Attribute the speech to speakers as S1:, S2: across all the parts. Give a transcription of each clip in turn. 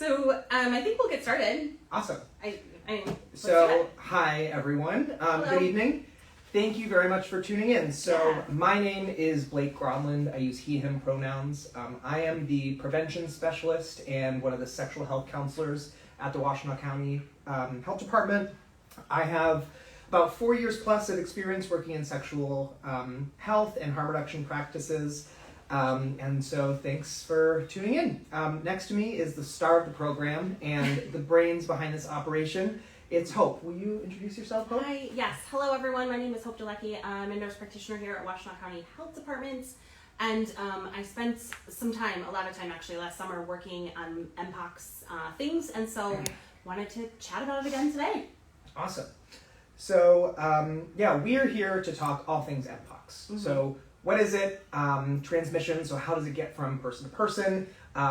S1: I think we'll get started.
S2: Awesome.
S1: So,
S2: hi everyone.
S1: Hello.
S2: Good evening. Thank you very much for tuning in. My name is Blake Gronlund. I use he, him pronouns. I am the prevention specialist and one of the sexual health counselors at the Washtenaw County Health Department. I have about 4 years plus of experience working in sexual health and harm reduction practices. And so thanks for tuning in. Next to me is the star of the program and the brains behind this operation. It's Hope. Will you introduce yourself, Hope?
S1: Hi, yes. Hello, everyone. My name is Hope Delecke. I'm a nurse practitioner here at Washtenaw County Health Department. And I spent a lot of time actually last summer working on Mpox things. And so wanted to chat about it again today.
S2: Awesome. So, we're here to talk all things Mpox.
S1: Mm-hmm.
S2: So, what is it? Transmission, so how does it get from person to person?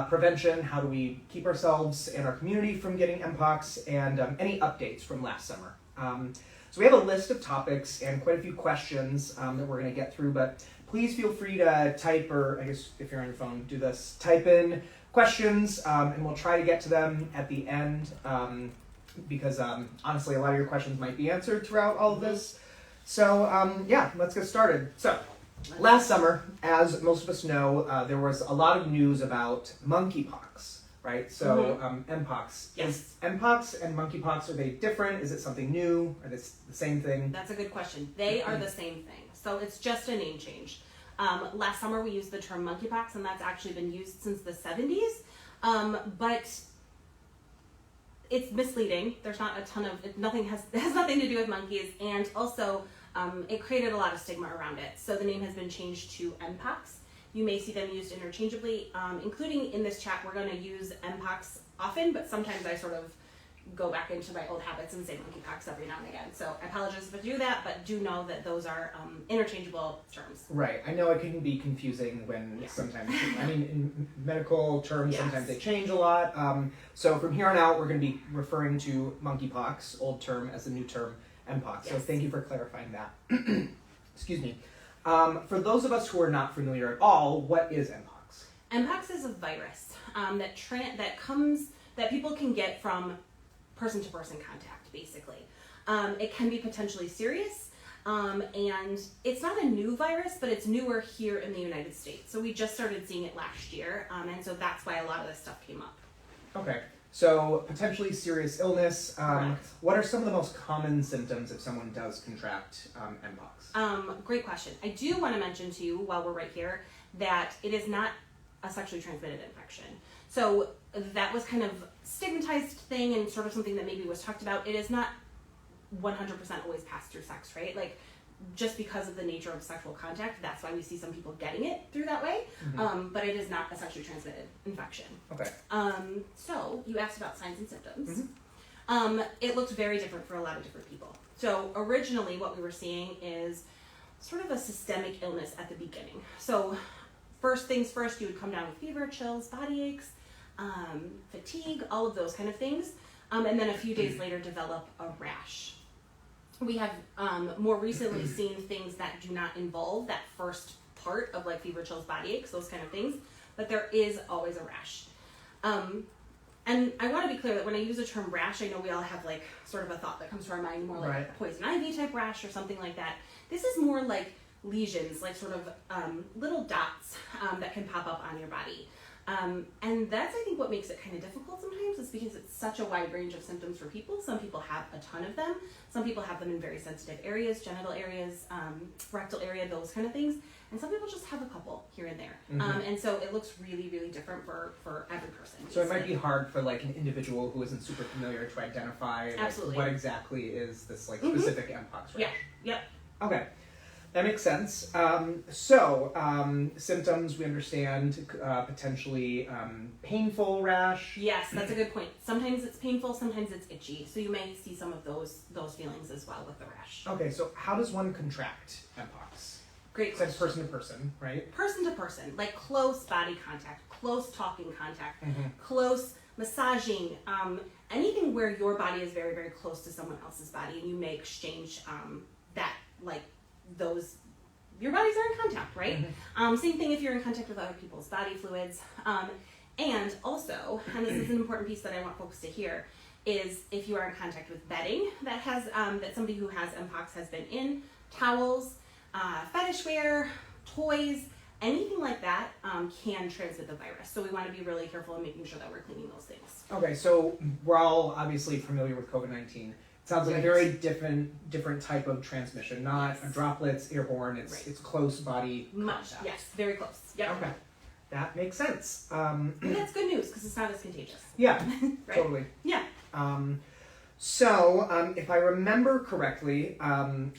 S2: Prevention, how do we keep ourselves and our community from getting Mpox? And any updates from last summer. So we have a list of topics and quite a few questions that we're going to get through, but please feel free to type, or I guess if you're on your phone, do this. Type in questions, and we'll try to get to them at the end, because honestly, a lot of your questions might be answered throughout all of this. So let's get started. So, last summer, as most of us know, there was a lot of news about monkeypox, right? So, Mpox.
S1: Yes.
S2: Is Mpox and monkeypox, are they different? Is it something new? Are they the same thing?
S1: That's a good question. They are the same thing. So it's just a name change. Last summer we used the term monkeypox, and that's actually been used since the 70s. But it's misleading. There's not a ton of, it has nothing to do with monkeys, and also it created a lot of stigma around it. So the name has been changed to Mpox. You may see them used interchangeably, including in this chat. We're going to use Mpox often, but sometimes I sort of go back into my old habits and say monkeypox every now and again. So I apologize if I do that, but do know that those are interchangeable terms.
S2: Right. I know it can be confusing when sometimes, in medical terms, sometimes they change a lot. So from here on out, we're going to be referring to monkeypox, old term, as the new term, Mpox. So thank you for clarifying that. Excuse me. For those of us who are not familiar at all, what is Mpox?
S1: Mpox is a virus that people can get from person-to-person contact, basically. It can be potentially serious, and it's not a new virus, but it's newer here in the United States. So we just started seeing it last year, and so that's why a lot of this stuff came up.
S2: Okay. So, potentially serious illness.
S1: Correct.
S2: What are some of the most common symptoms if someone does contract Mpox?
S1: Great question. I do want to mention to you, while we're right here, that it is not a sexually transmitted infection. So that was kind of stigmatized thing and sort of something that maybe was talked about. It is not 100% always passed through sex, right? Like, just because of the nature of sexual contact, that's why we see some people getting it through that way. But it is not a sexually transmitted infection.
S2: Okay.
S1: So you asked about signs and symptoms. It looked very different for a lot of different people. So originally what we were seeing is sort of a systemic illness at the beginning. So first things first, you would come down with fever, chills, body aches, fatigue, all of those kind of things. And then a few days later develop a rash. We have more recently seen things that do not involve that first part of like fever, chills, body aches, those kind of things, but there is always a rash. And I want to be clear that when I use the term rash, I know we all have like sort of a thought that comes to our mind, more like a poison ivy type rash or something like that. This is more like lesions, like sort of little dots that can pop up on your body. And that's, I think, what makes it kind of difficult sometimes, is because it's such a wide range of symptoms for people. Some people have a ton of them. Some people have them in very sensitive areas, genital areas, rectal area, those kind of things. And some people just have a couple here and there. And so it looks really, really different for every person.
S2: So it might be hard for like an individual who isn't super familiar to identify what exactly is this like specific Mpox rash.
S1: Yeah. Yep.
S2: Okay. That makes sense. Symptoms, we understand, potentially painful rash.
S1: Yes, that's a good point. Sometimes it's painful, sometimes it's itchy. So you may see some of those feelings as well with the rash.
S2: Okay, so how does one contract Mpox?
S1: Great
S2: question. So person to person, right?
S1: Person to person, like close body contact, close talking contact, close massaging, anything where your body is very, very close to someone else's body, and you may exchange that, like, those, your bodies are in contact, right? Same thing if you're in contact with other people's body fluids. And also, and this is an important piece that I want folks to hear, is if you are in contact with bedding that has that somebody who has Mpox has been in, towels, fetish wear, toys, anything like that can transmit the virus. So we want to be really careful in making sure that we're cleaning those things.
S2: Okay, so we're all obviously familiar with COVID-19. It sounds like a very different type of transmission, not droplets, airborne. It's close body contact.
S1: Yes, very close. Yep.
S2: Okay, that makes sense.
S1: And that's good news because it's not as contagious.
S2: Yeah,
S1: right?
S2: Totally.
S1: Yeah.
S2: So, if I remember correctly,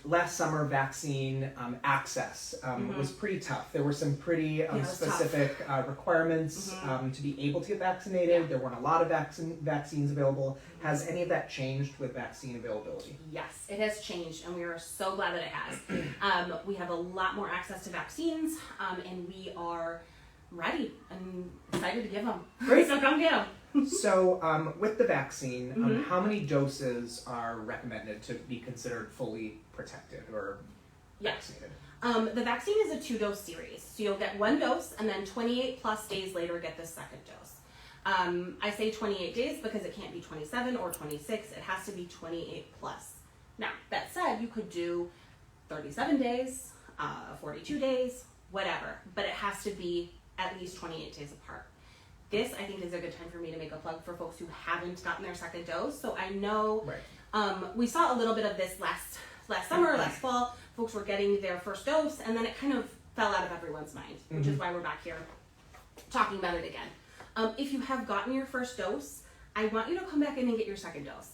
S2: last summer vaccine access was pretty tough. There were some pretty specific requirements to be able to get vaccinated. There weren't a lot of vaccines available. Has any of that changed with vaccine availability?
S1: Yes, it has changed, and we are so glad that it has. We have a lot more access to vaccines, and we are ready and excited to give them.
S2: Great.
S1: So come get them.
S2: So, with the vaccine, how many doses are recommended to be considered fully protected or vaccinated?
S1: The vaccine is a 2-dose series. So you'll get 1 dose, and then 28 plus days later get the second dose. I say 28 days because it can't be 27 or 26. It has to be 28 plus. Now, that said, you could do 37 days, 42 days, whatever. But it has to be at least 28 days apart. This, I think, is a good time for me to make a plug for folks who haven't gotten their second dose. So I know we saw a little bit of this last summer, last fall. Folks were getting their first dose, and then it kind of fell out of everyone's mind, which is why we're back here talking about it again. If you have gotten your first dose, I want you to come back in and get your second dose.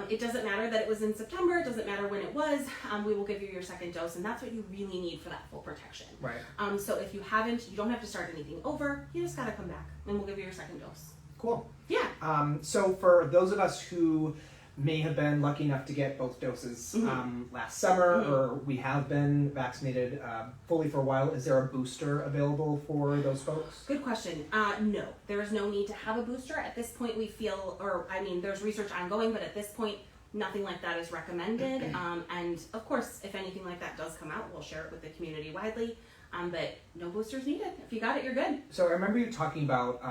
S1: It doesn't matter that it was in September. It doesn't matter when it was. We will give you your second dose, and that's what you really need for that full protection.
S2: Right.
S1: So if you haven't, you don't have to start anything over. You just got to come back, and we'll give you your second dose.
S2: Cool.
S1: Yeah.
S2: So for those of us who may have been lucky enough to get both doses last summer, or we have been vaccinated fully for a while, is there a booster available for those folks?
S1: Good question. No, there is no need to have a booster. At this point, we feel, there's research ongoing, but at this point, nothing like that is recommended. And of course, if anything like that does come out, we'll share it with the community widely. But no boosters needed. If you got it, you're good.
S2: So I remember you talking about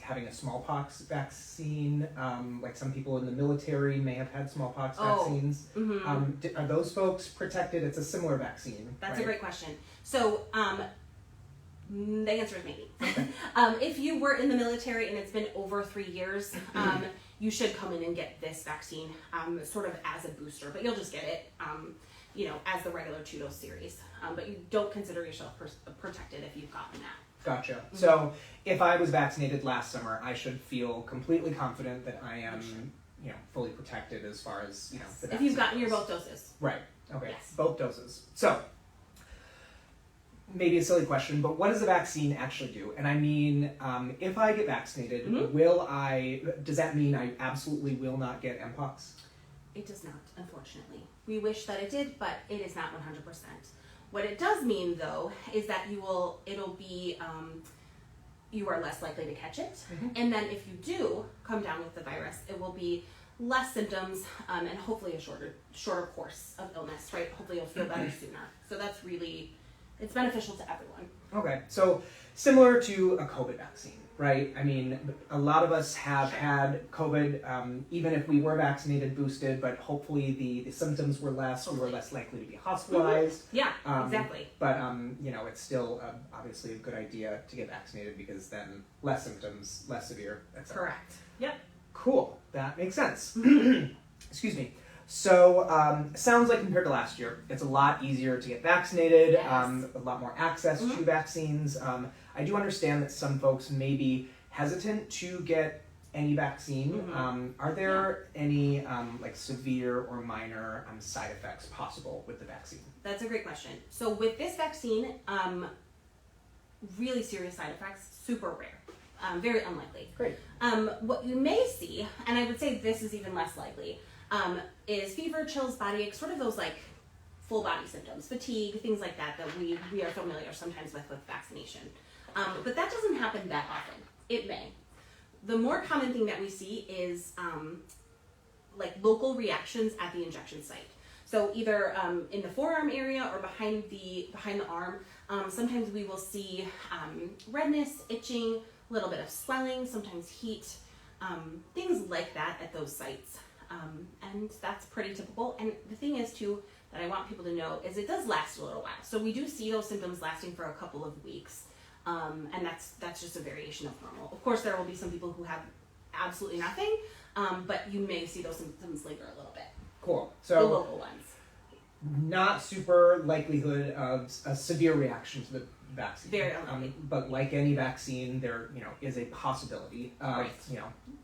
S2: having a smallpox vaccine. Like some people in the military may have had smallpox vaccines. Are those folks protected? It's a similar vaccine.
S1: That's a great question. So the answer is maybe.
S2: Okay.
S1: If you were in the military and it's been over 3 years, you should come in and get this vaccine sort of as a booster, but you'll just get it as the regular 2-dose series. But you don't consider yourself protected if you've gotten that.
S2: Gotcha. So if I was vaccinated last summer, I should feel completely confident that I am, fully protected as far as, the vaccine.
S1: If you've gotten your both doses.
S2: Right. Okay.
S1: Yes.
S2: Both doses. So maybe a silly question, but what does the vaccine actually do? And I mean, if I get vaccinated, does that mean I absolutely will not get Mpox?
S1: It does not, unfortunately. We wish that it did, but it is not 100%. What it does mean, though, is that you are less likely to catch it. And then if you do come down with the virus, it will be less symptoms and hopefully a shorter course of illness, right? Hopefully you'll feel better sooner. So that's really, it's beneficial to everyone.
S2: Okay, so similar to a COVID vaccine, right? I mean, a lot of us have had COVID, even if we were vaccinated, boosted, but hopefully the symptoms were less, we were less likely to be hospitalized.
S1: Yeah, exactly.
S2: But, it's still obviously a good idea to get vaccinated because then less symptoms, less severe, etc.
S1: Correct. Yep.
S2: Cool, that makes sense. Excuse me. So, sounds like compared to last year, it's a lot easier to get vaccinated,
S1: Yes.
S2: A lot more access to vaccines. I do understand that some folks may be hesitant to get any vaccine. Are there any severe or minor side effects possible with the vaccine?
S1: That's a great question. So with this vaccine, really serious side effects, super rare, very unlikely.
S2: Great.
S1: What you may see, and I would say this is even less likely, is fever, chills, body aches, sort of those full body symptoms, fatigue, things like that we are familiar sometimes with vaccination. But that doesn't happen that often. It may. The more common thing that we see is local reactions at the injection site. So either in the forearm area or behind the arm, sometimes we will see redness, itching, a little bit of swelling, sometimes heat, things like that at those sites. And that's pretty typical. And the thing is too, that I want people to know is it does last a little while. So we do see those symptoms lasting for a couple of weeks. And that's just a variation of normal. Of course, there will be some people who have absolutely nothing, but you may see those symptoms linger a little bit.
S2: Cool.
S1: The
S2: So
S1: local ones.
S2: not super likelihood of a severe reaction to the vaccine.
S1: Very unlikely.
S2: But like any vaccine, there is a possibility of
S1: Right.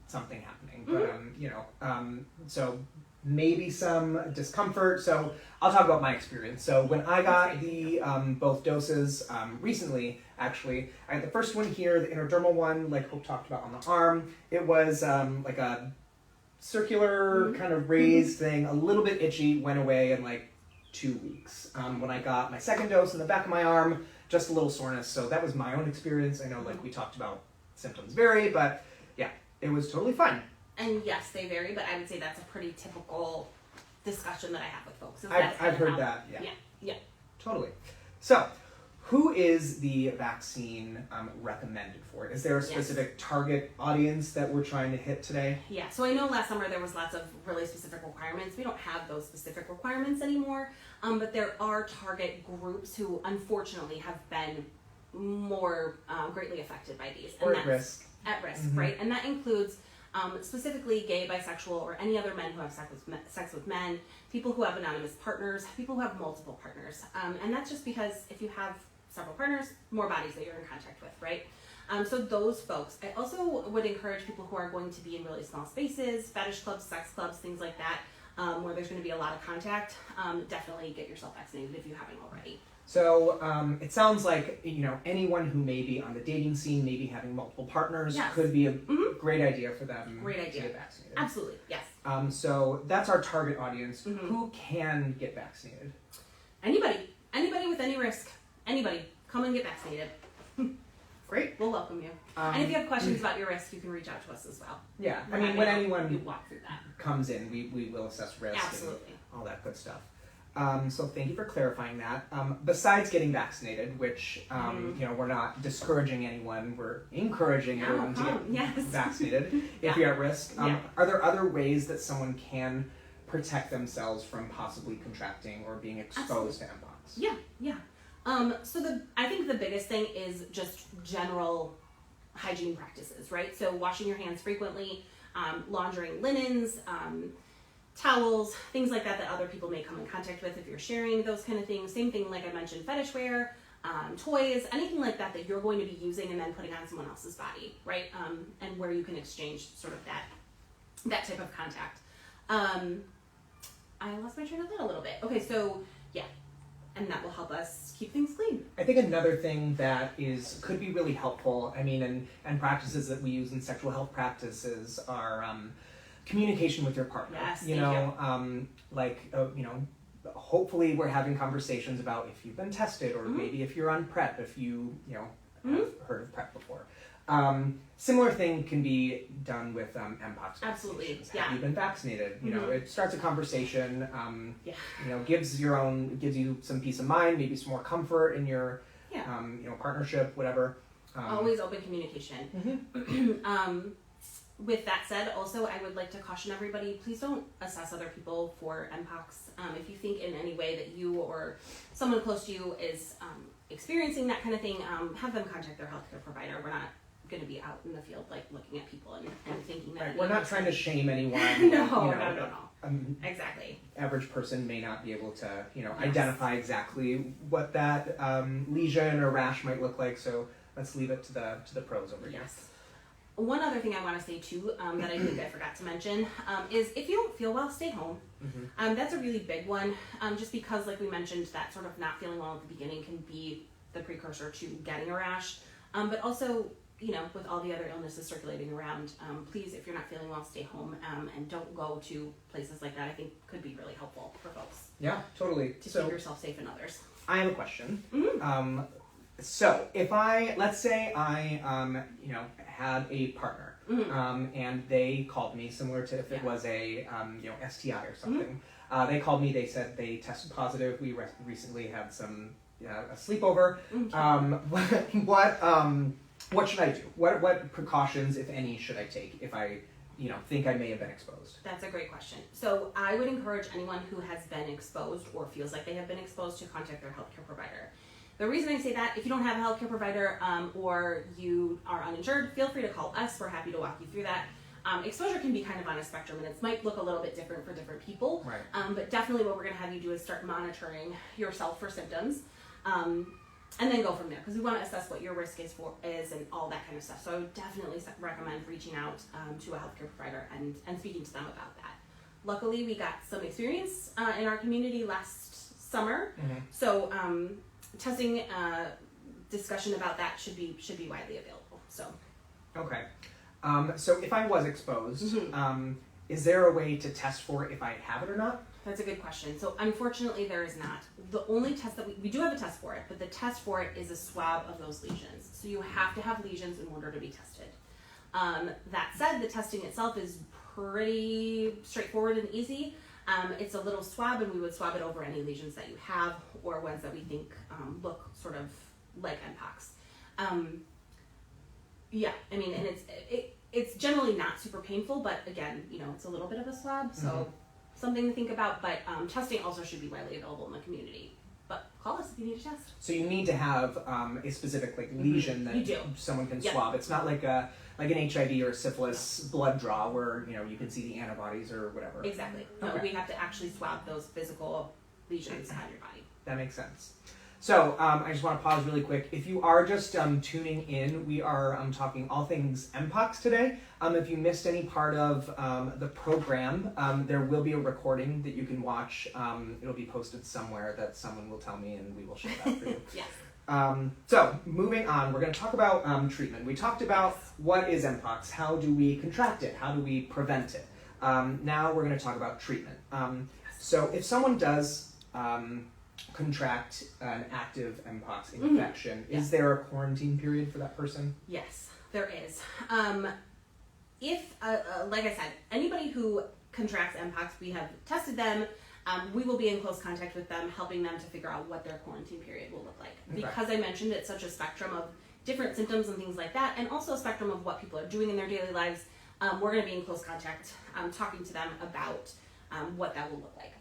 S2: something happening. But so maybe some discomfort. So I'll talk about my experience. So when I got the both doses recently, actually, I had the first one here, the intradermal one, like Hope talked about on the arm. It was like a circular kind of raised thing, a little bit itchy, went away in like 2 weeks. When I got my second dose in the back of my arm, just a little soreness. So that was my own experience. I know, like we talked about, symptoms vary, but yeah, it was totally fine.
S1: And yes, they vary, but I would say that's a pretty typical discussion that I have with folks.
S2: I've heard that.
S1: Yeah.
S2: Totally. So, who is the vaccine recommended for? Is there a specific target audience that we're trying to hit today?
S1: Yeah, so I know last summer there was lots of really specific requirements. We don't have those specific requirements anymore, but there are target groups who unfortunately have been more greatly affected by these.
S2: Or at risk.
S1: At risk, right? And that includes specifically gay, bisexual, or any other men who have sex with men, people who have anonymous partners, people who have multiple partners. And that's just because if you have several partners, more bodies that you're in contact with, right? So those folks. I also would encourage people who are going to be in really small spaces, fetish clubs, sex clubs, things like that, where there's going to be a lot of contact. Definitely get yourself vaccinated if you haven't already.
S2: So it sounds like anyone who may be on the dating scene, maybe having multiple partners, could be a great idea for them to get vaccinated.
S1: Absolutely, yes.
S2: So that's our target audience. Who can get vaccinated?
S1: Anybody with any risk. Anybody, come and get vaccinated.
S2: Great.
S1: We'll welcome you. And if you have questions about your risk, you can reach out to us as well.
S2: Yeah, I mean, when anyone
S1: walk through that
S2: comes in, we will assess risk
S1: and
S2: all that good stuff. So thank you for clarifying that. Besides getting vaccinated, which we're not discouraging anyone, we're encouraging everyone to get vaccinated if you're at risk. Are there other ways that someone can protect themselves from possibly contracting or being exposed to Mpox?
S1: Yeah. So I think the biggest thing is just general hygiene practices, right? So washing your hands frequently, laundering linens, towels, things like that other people may come in contact with if you're sharing those kind of things. Same thing, like I mentioned, fetish wear, toys, anything like that you're going to be using and then putting on someone else's body, right? And where you can exchange sort of that type of contact. I lost my train of thought a little bit. Okay, so and that will help us keep things clean.
S2: I think another thing that could be really helpful, and practices that we use in sexual health practices are communication with your partner.
S1: Yes,
S2: hopefully we're having conversations about if you've been tested or maybe if you're on PrEP, if you have heard of PrEP before. Similar thing can be done with Mpox.
S1: Absolutely.
S2: Have you been vaccinated? It starts a conversation. Gives you some peace of mind, maybe some more comfort in your partnership, whatever.
S1: Always open communication. With that said, also I would like to caution everybody, please don't assess other people for Mpox. If you think in any way that you or someone close to you is experiencing that kind of thing, have them contact their healthcare provider. We're not going to be out in the field looking at people and thinking that.
S2: Right. We're not trying to shame anyone.
S1: No. Exactly.
S2: Average person may not be able to identify exactly what that lesion or rash might look like. So let's leave it to the pros over here.
S1: Yes. One other thing I want to say too, that I think I forgot to mention, is if you don't feel well, stay home. That's a really big one, just because, like we mentioned, that sort of not feeling well at the beginning can be the precursor to getting a rash. But also, with all the other illnesses circulating around, please, if you're not feeling well, stay home, and don't go to places like that. I think could be really helpful for folks.
S2: Yeah, totally.
S1: To keep yourself safe and others.
S2: I have a question. So if let's say I had a partner, and they called me, similar to if it was a STI or something. They called me. They said they tested positive. We recently had a sleepover. what should I do? What precautions, if any, should I take if I think I may have been exposed?
S1: That's a great question. So I would encourage anyone who has been exposed or feels like they have been exposed to contact their healthcare provider. The reason I say that, if you don't have a healthcare provider or you are uninsured, feel free to call us. We're happy to walk you through that. Exposure can be kind of on a spectrum, and it might look a little bit different for different people.
S2: Right.
S1: But definitely what we're going to have you do is start monitoring yourself for symptoms, and then go from there, because we want to assess what your risk is and all that kind of stuff. So I would definitely recommend reaching out to a healthcare provider and speaking to them about that. Luckily, we got some experience in our community last summer, so testing discussion about that should be widely available. So.
S2: Okay. So if I was exposed, is there a way to test for it if I have it or not?
S1: That's a good question. So unfortunately, there is not. The only test that we do have a test for it, but the test for it is a swab of those lesions. So you have to have lesions in order to be tested. That said, the testing itself is pretty straightforward and easy. It's a little swab, and we would swab it over any lesions that you have or ones that we think look sort of like Mpox. Yeah, I mean, and it's generally not super painful, but again, it's a little bit of a swab, so something to think about. But testing also should be widely available in the community. But call us if you need a test.
S2: So you need to have a specific lesion that someone can swab. It's not like an HIV or a syphilis blood draw where you can see the antibodies or whatever.
S1: Exactly. No, we have to actually swab those physical lesions on your body.
S2: That makes sense. So I just want to pause really quick. If you are just tuning in, we are talking all things Mpox today. If you missed any part of the program, there will be a recording that you can watch. It'll be posted somewhere that someone will tell me, and we will share that for you.
S1: Yes.
S2: So moving on, we're going to talk about treatment. We talked about what is Mpox, how do we contract it, how do we prevent it. Now we're going to talk about treatment. So if someone does contract an active Mpox infection, is there a quarantine period for that person?
S1: Yes, there is. If, like I said, anybody who contracts Mpox, we have tested them. We will be in close contact with them, helping them to figure out what their quarantine period will look like. Okay. Because I mentioned it's such a spectrum of different symptoms and things like that, and also a spectrum of what people are doing in their daily lives, we're going to be in close contact talking to them about what that will look like.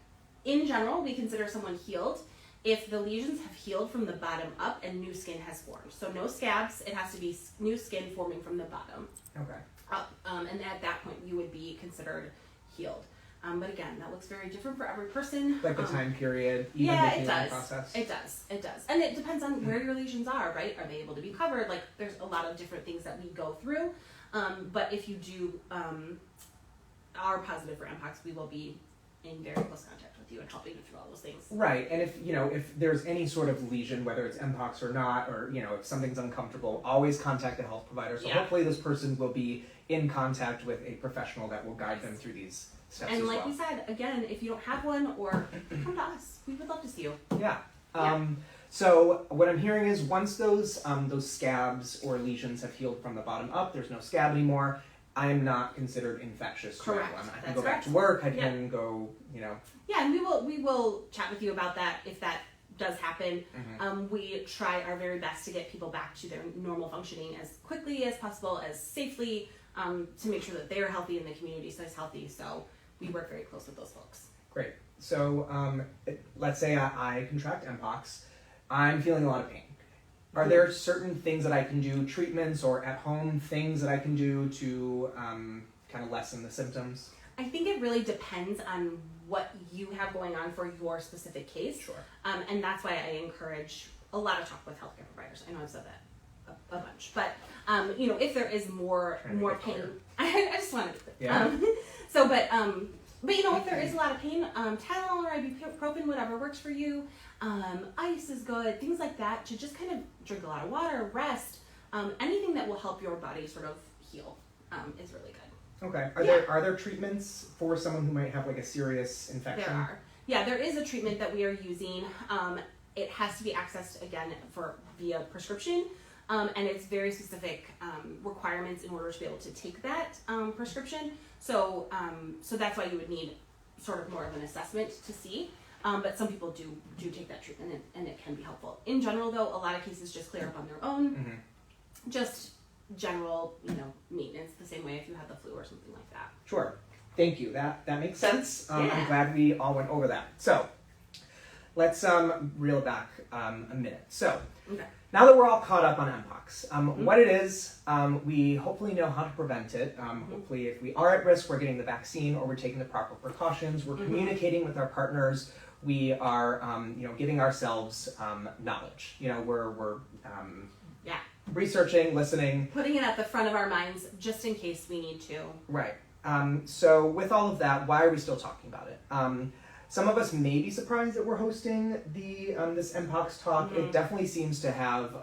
S1: In general, we consider someone healed if the lesions have healed from the bottom up and new skin has formed. So no scabs, it has to be new skin forming from the bottom up. And at that point, you would be considered healed. But again, that looks very different for every person.
S2: Like the time period, even the healing process?
S1: It does. And it depends on where your lesions are, right? Are they able to be covered? Like, there's a lot of different things that we go through. But if you do are positive for Mpox, we will be in very close contact with you and helping you through all those things.
S2: Right, and if there's any sort of lesion, whether it's Mpox or not, or if something's uncomfortable, always contact a health provider. So hopefully this person will be in contact with a professional that will guide them through these steps as well.
S1: And like we said, again, if you don't have one, or come to us. We would love to see you.
S2: Yeah. So what I'm hearing is once those scabs or lesions have healed from the bottom up, there's no scab anymore. I am not considered infectious to anyone. I can go back to work. I can go,
S1: Yeah, and we will chat with you about that if that does happen. We try our very best to get people back to their normal functioning as quickly as possible, as safely, to make sure that they are healthy and the community stays healthy. So we work very close with those folks.
S2: Great. So let's say I contract Mpox. I'm feeling a lot of pain. Are there certain things that I can do, treatments or at home things that I can do to kind of lessen the symptoms?
S1: I think it really depends on what you have going on for your specific case.
S2: Sure.
S1: And that's why I encourage a lot of talk with healthcare providers. I know I've said that a bunch, but if there is more pain, I just wanted to. If there is a lot of pain, Tylenol or ibuprofen, whatever works for you. Ice is good, things like that, to just kind of drink a lot of water, rest, anything that will help your body sort of heal is really good.
S2: Okay. Are there treatments for someone who might have like a serious infection?
S1: There are. Yeah, there is a treatment that we are using. It has to be accessed again via prescription, and it's very specific requirements in order to be able to take that prescription. So that's why you would need sort of more of an assessment to see. But some people do take that treatment, and it can be helpful. In general, though, a lot of cases just clear up on their own. Just general, maintenance the same way if you had the flu or something like that.
S2: Sure. Thank you. That makes sense.
S1: Yeah.
S2: I'm glad we all went over that. So let's reel back a minute. So
S1: Okay.
S2: now that we're all caught up on Mpox, what it is, we hopefully know how to prevent it. Hopefully, if we are at risk, we're getting the vaccine or we're taking the proper precautions. We're communicating with our partners. We are, giving ourselves knowledge. We're researching, listening,
S1: putting it at the front of our minds just in case we need to.
S2: Right. So with all of that, why are we still talking about it? Some of us may be surprised that we're hosting this Mpox talk. It definitely seems to have,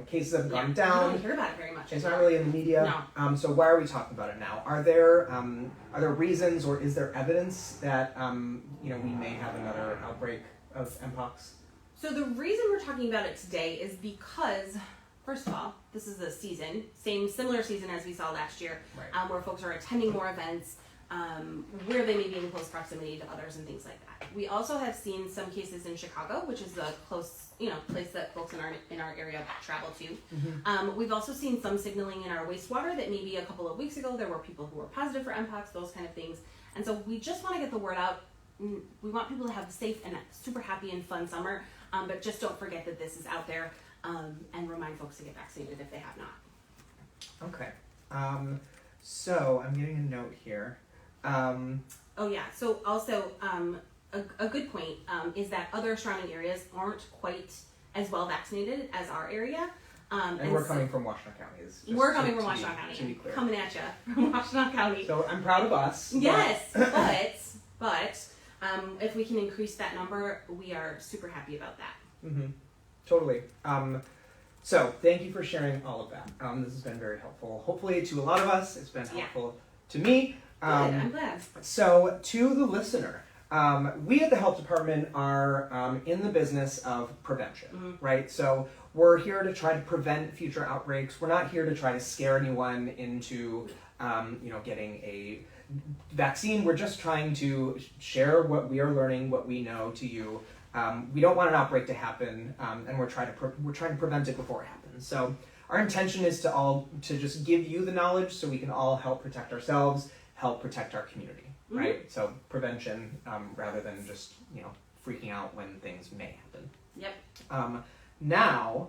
S2: cases have gone down.
S1: You don't hear about it very much.
S2: It's not really in the media.
S1: No.
S2: So why are we talking about it now? Are there reasons or is there evidence that we may have another outbreak of Mpox?
S1: So the reason we're talking about it today is because, first of all, this is a season, similar season as we saw last year,
S2: Right.
S1: where folks are attending more events, where they may be in close proximity to others and things like that. We also have seen some cases in Chicago, which is a close, place that folks in our area travel to. We've also seen some signaling in our wastewater that maybe a couple of weeks ago there were people who were positive for Mpox, those kind of things. And so we just want to get the word out. We want people to have a safe and super happy and fun summer, but just don't forget that this is out there, and remind folks to get vaccinated if they have not.
S2: Okay. So I'm getting a note here.
S1: So also a good point is that other surrounding areas aren't quite as well vaccinated as our area.
S2: And we're coming from Washtenaw County.
S1: We're coming from Washtenaw County.
S2: To be clear.
S1: Coming at you from Washtenaw County.
S2: So I'm proud of us.
S1: Yes, but if we can increase that number, we are super happy about that.
S2: Totally. So thank you for sharing all of that. This has been very helpful. Hopefully to a lot of us, it's been helpful to me.
S1: Good, I'm glad.
S2: So to the listener, we at the health department are in the business of prevention, right? So we're here to try to prevent future outbreaks. We're not here to try to scare anyone into, getting a vaccine. We're just trying to share what we are learning, what we know to you. We don't want an outbreak to happen, and we're trying to prevent it before it happens. So our intention is to just give you the knowledge so we can all help protect ourselves, help protect our community, right? So prevention rather than just freaking out when things may happen.
S1: Yep.
S2: Now,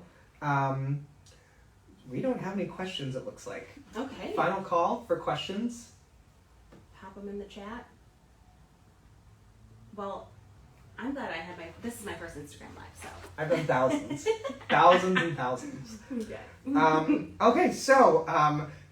S2: we don't have any questions. It looks like.
S1: Okay.
S2: Final call for questions.
S1: Pop them in the chat. Well, I'm glad this is my first Instagram Live, so.
S2: I've done thousands. Thousands and thousands.
S1: Okay.
S2: Okay, so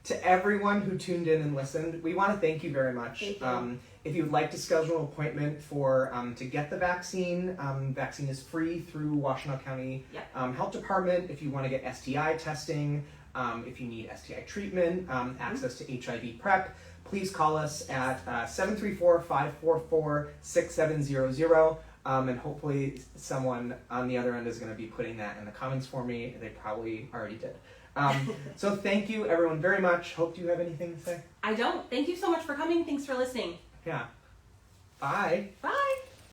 S2: to everyone who tuned in and listened, we want to thank you very much.
S1: Thank you.
S2: If you'd like to schedule an appointment for to get the vaccine, vaccine is free through Washtenaw County Health Department. If you want to get STI testing, if you need STI treatment, access to HIV PrEP, please call us at 734-544-6700. And hopefully someone on the other end is going to be putting that in the comments for me. They probably already did. So thank you everyone very much. Hope, do you have anything to say?
S1: I don't. Thank you so much for coming. Thanks for listening.
S2: Yeah. Bye.
S1: Bye.